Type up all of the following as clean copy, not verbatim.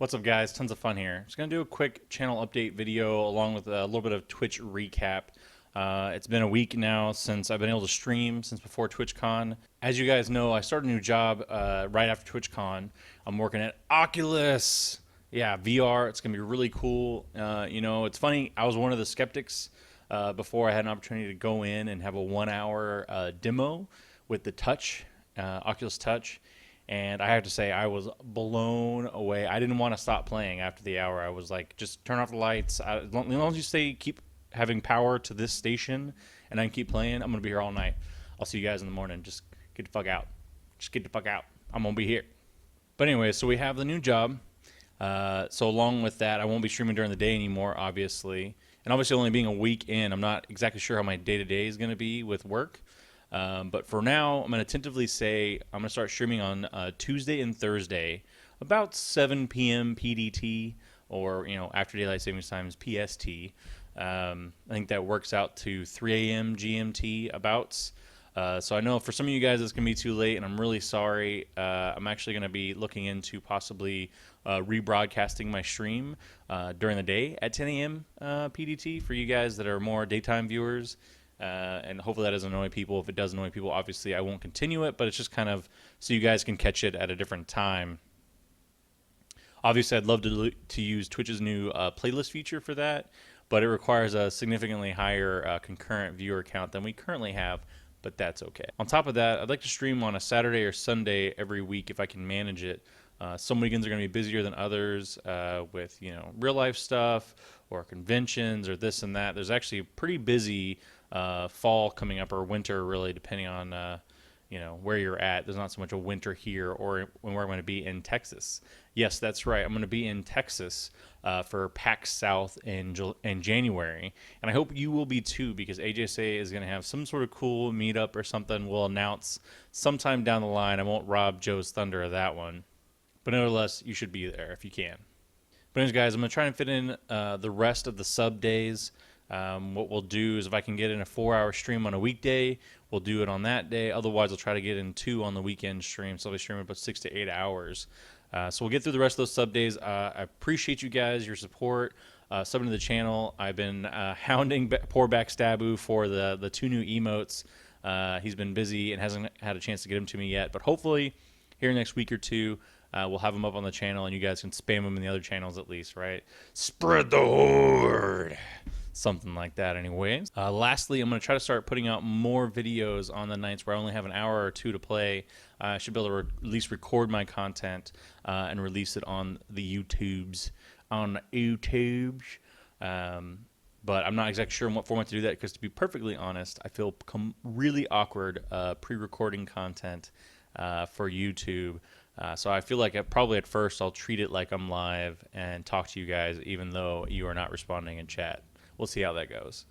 What's up, guys? Tons of fun here. Just gonna do a quick channel update video along with a little bit of Twitch recap. It's been a week now since I've been able to stream, since before TwitchCon. As you guys know, I started a new job right after TwitchCon. I'm working at Oculus. Yeah, VR. It's gonna be really cool. It's funny. I was one of the skeptics before I had an opportunity to go in and have a 1 hour demo with the Touch, Oculus Touch. And I have to say, I was blown away. I didn't want to stop playing after the hour. I was like, just turn off the lights. As long as you keep having power to this station and I can keep playing, I'm going to be here all night. I'll see you guys in the morning. Just get the fuck out. Just get the fuck out. I'm going to be here. But anyway, so we have the new job. So along with that, I won't be streaming during the day anymore, obviously. And obviously only being a week in, I'm not exactly sure how my day-to-day is going to be with work. But for now, I'm going to tentatively say I'm going to start streaming on Tuesday and Thursday, about 7 p.m. PDT, or after daylight savings time is PST. I think that works out to 3 a.m. GMT abouts. So I know for some of you guys it's going to be too late, and I'm really sorry. I'm actually going to be looking into possibly rebroadcasting my stream during the day at 10 a.m. PDT for you guys that are more daytime viewers. And hopefully that doesn't annoy people. If it does annoy people, obviously I won't continue it, but it's just kind of so you guys can catch it at a different time. Obviously, I'd love to use Twitch's new playlist feature for that, but it requires a significantly higher concurrent viewer count than we currently have, but that's okay. On top of that, I'd like to stream on a Saturday or Sunday every week if I can manage it. Some weekends are going to be busier than others with real life stuff or conventions or this and that. There's actually a pretty busy fall coming up, or winter, really, depending on where you're at. There's not so much a winter here or where I'm going to be in Texas. Yes, that's right. I'm going to be in Texas for PAX South in January, and I hope you will be too, because AJSA is going to have some sort of cool meetup or something. We'll announce sometime down the line. I won't rob Joe's thunder of that one, but nevertheless, you should be there if you can. But anyways, guys, I'm going to try and fit in the rest of the sub days. What we'll do is if I can get in a 4-hour stream on a weekday, we'll do it on that day. Otherwise, I'll try to get in 2 on the weekend stream. So I'll be streaming about 6 to 8 hours. So we'll get through the rest of those sub days. I appreciate you guys, your support, subbing to the channel. I've been hounding poor Backstabu for the 2 new emotes. He's been busy and hasn't had a chance to get them to me yet. But hopefully, here next week or 2, we'll have them up on the channel, and you guys can spam them in the other channels at least, right? Spread the horde! Something like that anyways. Lastly, I'm going to try to start putting out more videos on the nights where I only have an hour or 2 to play. I should be able to at least record my content and release it on the YouTubes. But I'm not exactly sure in what format to do that, because to be perfectly honest, I feel really awkward pre-recording content for YouTube. So I feel like probably at first I'll treat it like I'm live and talk to you guys even though you are not responding in chat. We'll see how that goes.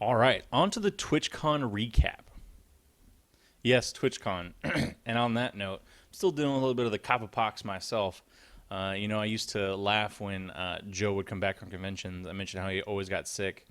All right, on to the TwitchCon recap. Yes, TwitchCon. And on that note, I'm still doing a little bit of the copperpox myself. I used to laugh when Joe would come back from conventions. I mentioned how he always got sick.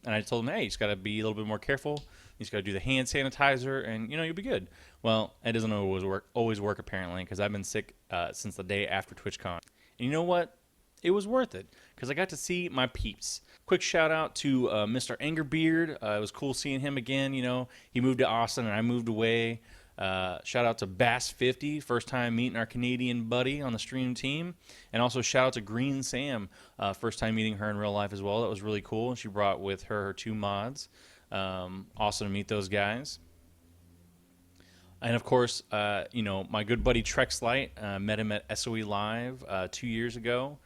And I told him, hey, you just got to be a little bit more careful. You just got to do the hand sanitizer, and, you'll be good. Well, it doesn't always work apparently, because I've been sick since the day after TwitchCon. And you know what? It was worth it, because I got to see my peeps. Quick shout out to Mr. Angerbeard. It was cool seeing him again. He moved to Austin and I moved away. Shout out to Bass50, first time meeting our Canadian buddy on the stream team. And also shout out to Green Sam, first time meeting her in real life as well. That was really cool. And she brought with her 2 mods. Awesome to meet those guys. And of course, my good buddy Trexlight, met him at SOE Live 2 years ago.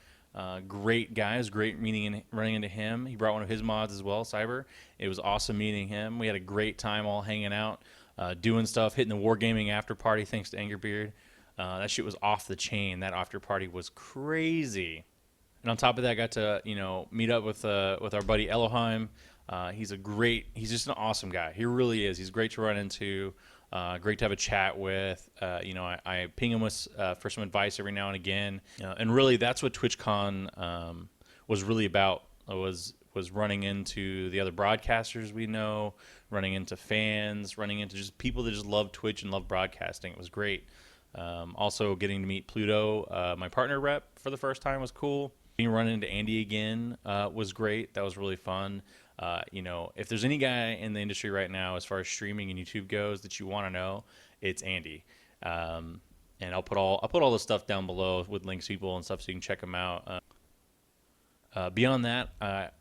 Great guys, great meeting and running into him. He brought one of his mods as well, Cyber. It was awesome meeting him. We had a great time all hanging out, doing stuff, hitting the wargaming after party thanks to Angerbeard. That shit was off the chain. That after party was crazy. And on top of that, I got to meet up with our buddy Elohim. He's just an awesome guy. He really is. He's great to run into. Great to have a chat with. I ping him for some advice every now and again. And really, that's what TwitchCon was really about. Was running into the other broadcasters we know, running into fans, running into just people that just love Twitch and love broadcasting. It was great. Also, getting to meet Pluto, my partner rep, for the first time was cool. Being run into Andy again was great. That was really fun. If there's any guy in the industry right now as far as streaming and YouTube goes that you want to know, it's Andy. And I'll put all the stuff down below with links to people and stuff so you can check them out. Beyond that,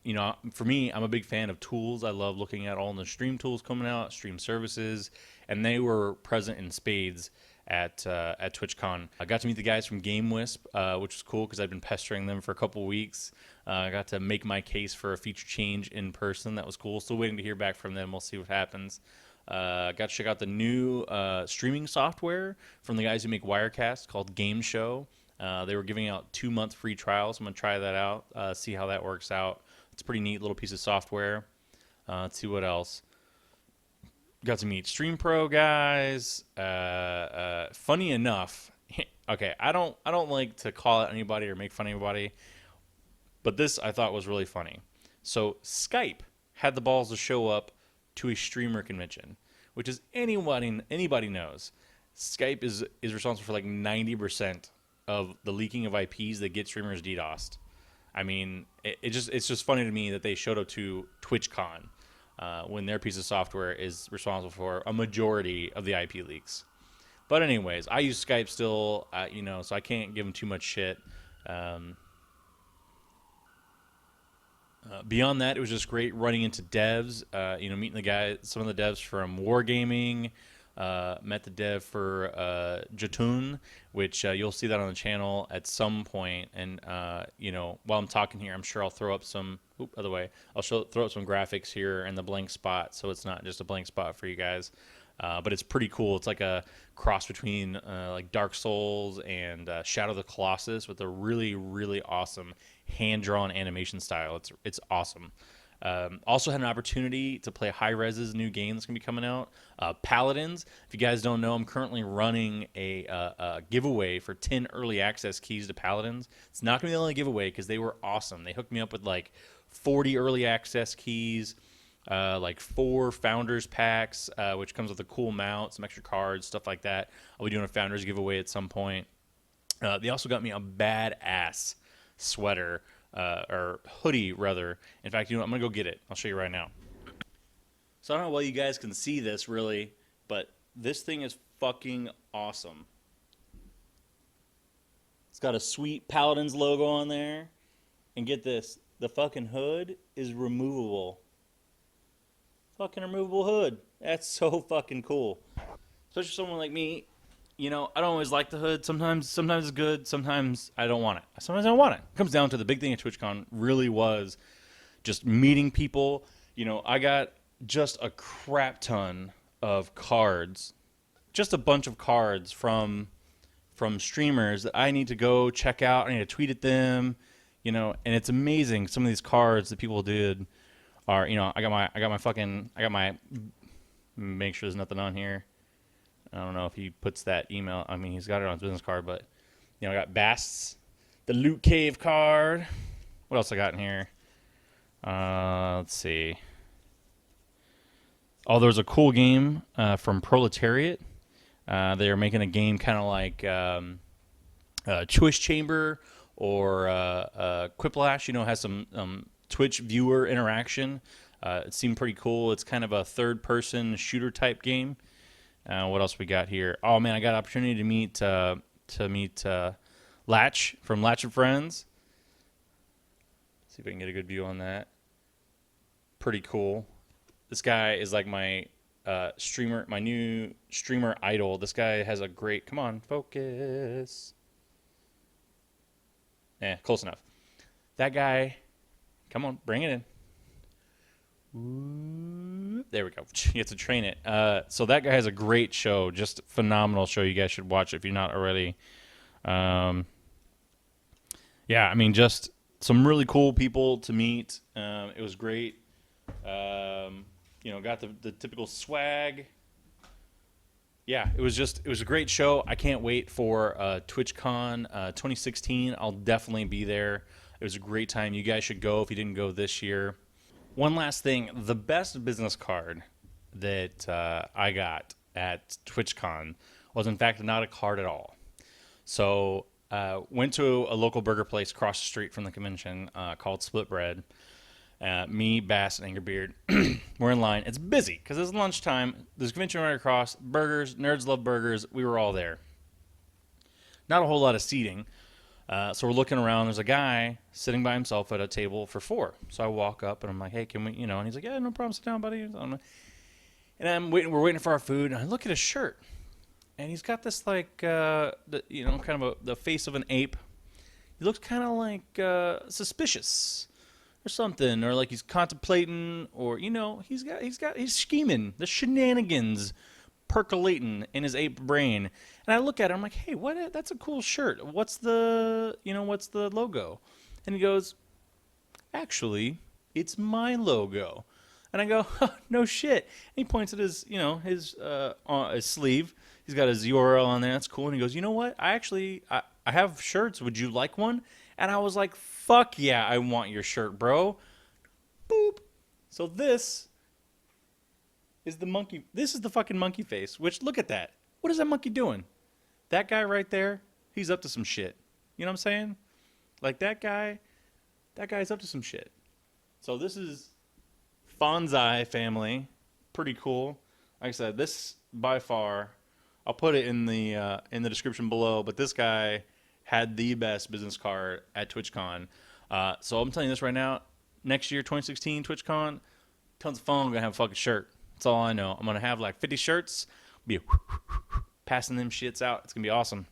for me, I'm a big fan of tools. I love looking at all the stream tools coming out, stream services, and they were present in spades at TwitchCon. I got to meet the guys from GameWisp, which was cool because I'd been pestering them for a couple weeks. I got to make my case for a feature change in person. That was cool. Still waiting to hear back from them. We'll see what happens. Got to check out the new streaming software from the guys who make Wirecast called Game Show. They were giving out 2-month free trials. I'm going to try that out, see how that works out. It's a pretty neat little piece of software. Let's see what else. Got to meet Stream Pro guys. Funny enough, okay, I don't like to call out anybody or make fun of anybody, but this I thought was really funny. So Skype had the balls to show up to a streamer convention, which is anybody knows. Skype is responsible for like 90% of the leaking of IPs that get streamers DDoSed. I mean, it's just funny to me that they showed up to TwitchCon when their piece of software is responsible for a majority of the IP leaks. But anyways, I use Skype still, so I can't give them too much shit. Beyond that, it was just great running into devs, meeting some of the devs from Wargaming. Met the dev for Jotun, which you'll see that on the channel at some point. And while I'm talking here, I'm sure I'll throw up some. I'll throw up some graphics here in the blank spot, so it's not just a blank spot for you guys. But it's pretty cool. It's like a cross between like Dark Souls and Shadow of the Colossus with a really, really awesome hand-drawn animation style. It's awesome. Also had an opportunity to play High Res's new game that's going to be coming out, Paladins. If you guys don't know, I'm currently running a giveaway for 10 early access keys to Paladins. It's not going to be the only giveaway because they were awesome. They hooked me up with like 40 early access keys, like 4 Founders packs, which comes with a cool mount, some extra cards, stuff like that. I'll be doing a Founders giveaway at some point. They also got me a badass sweater. Or hoodie, rather. In fact, I'm going to go get it. I'll show you right now. So I don't know why you guys can see this, really, but this thing is fucking awesome. It's got a sweet Paladins logo on there. And get this, the fucking hood is removable. Fucking removable hood. That's so fucking cool. Especially for someone like me. I don't always like the hood. Sometimes it's good. Sometimes I don't want it. Sometimes I don't want it. It comes down to the big thing at TwitchCon really was just meeting people. I got just a crap ton of cards, just a bunch of cards from streamers that I need to go check out. I need to tweet at them, and it's amazing. Some of these cards that people did are, make sure there's nothing on here. I don't know if he puts that email. I mean, he's got it on his business card, but, I got Bast's, the Loot Cave card. What else I got in here? Let's see. Oh, there was a cool game from Proletariat. They are making a game kind of like Choice Chamber or Quiplash, has some Twitch viewer interaction. It seemed pretty cool. It's kind of a third-person shooter-type game. What else we got here? Oh man, I got an opportunity to meet Latch from Latch and Friends. See if I can get a good view on that. Pretty cool. This guy is like my streamer, my new streamer idol. This guy has a great. Come on, focus. Close enough. That guy. Come on, bring it in. Ooh, there we go. You have to train it. So that guy has a great show, just phenomenal show. You guys should watch it if you're not already. Just some really cool people to meet. It was great. Got the typical swag. Yeah, it was a great show. I can't wait for TwitchCon 2016. I'll definitely be there. It was a great time. You guys should go if you didn't go this year. One last thing, the best business card that I got at TwitchCon was in fact not a card at all. So went to a local burger place across the street from the convention called Split Bread. Me, Bass, and Angerbeard, we're in line. It's busy because it's lunchtime. There's a convention right across. Burgers, nerds love burgers. We were all there. Not a whole lot of seating. So we're looking around. There's a guy sitting by himself at a table for 4. So I walk up and I'm like, hey, can we, and he's like, yeah, no problem. Sit down, buddy. And we're waiting for our food. And I look at his shirt. And he's got this like, kind of the face of an ape. He looks kind of like suspicious or something, or like he's contemplating, or he's scheming. The shenanigans percolating in his ape brain. And I look at it, I'm like, hey, what? That's a cool shirt. What's the logo? And he goes, actually, it's my logo. And I go, oh, no shit. And he points at his sleeve. He's got his URL on there. That's cool. And he goes, you know what? I have shirts. Would you like one? And I was like, fuck yeah, I want your shirt, bro. Boop. So this is the monkey. This is the fucking monkey face, which, look at that. What is that monkey doing? That guy right there, he's up to some shit. You know what I'm saying? Like that guy's up to some shit. So this is Fonzai family. Pretty cool. Like I said, this by far, I'll put it in the description below, but this guy had the best business card at TwitchCon. So I'm telling you this right now, next year, 2016 TwitchCon, tons of fun. I'm going to have a fucking shirt. That's all I know. I'm going to have like 50 shirts, be passing them shits out. It's going to be awesome.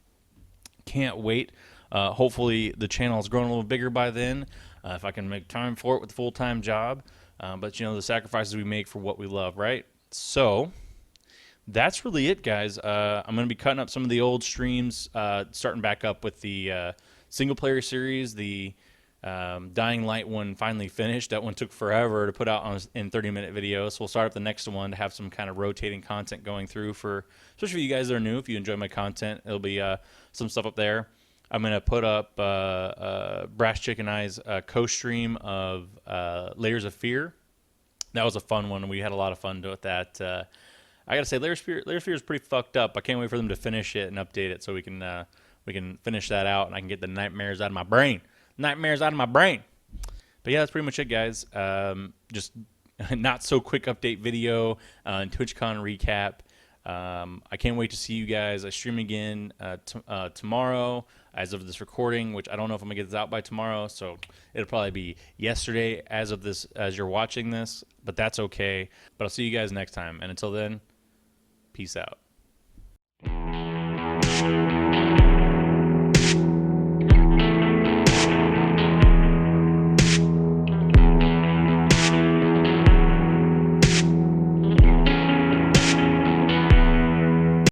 Can't wait. Hopefully the channel has grown a little bigger by then, if I can make time for it with a full-time job. But, the sacrifices we make for what we love, right? So that's really it, guys. I'm going to be cutting up some of the old streams, starting back up with the single-player series. The Dying Light one finally finished. That one took forever to put out in 30-minute videos. So we'll start up the next one to have some kind of rotating content going through especially for you guys that are new. If you enjoy my content, it'll be some stuff up there. I'm going to put up Brass Chicken Eye's co-stream of Layers of Fear. That was a fun one. We had a lot of fun with that. I gotta say, Layers of Fear is pretty fucked up. I can't wait for them to finish it and update it so we can finish that out and I can get the nightmares out of my brain. Nightmares out of my brain. But yeah, that's pretty much it, guys. Just not so quick update video and TwitchCon recap. I can't wait to see you guys. I stream again tomorrow as of this recording, which I don't know if I'm gonna get this out by tomorrow, so it'll probably be yesterday as you're watching this, but that's okay. But I'll see you guys next time, and until then, peace out.